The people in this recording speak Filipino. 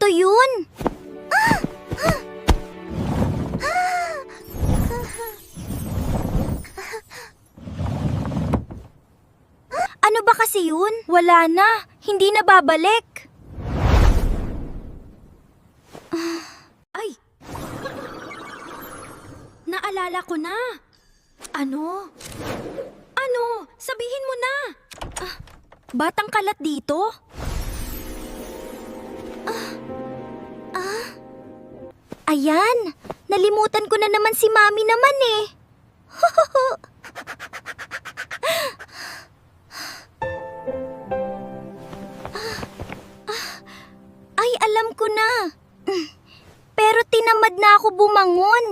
multo yun? Ano ba kasi yun? Wala na. Hindi na babalik. Ay! Naalala ko na. Ano? Ano? Sabihin mo na. Batang kalat dito? Ayan. Nalimutan ko na naman si Mami naman eh. Ay, alam ko na. Pero tinamad na ako bumangon.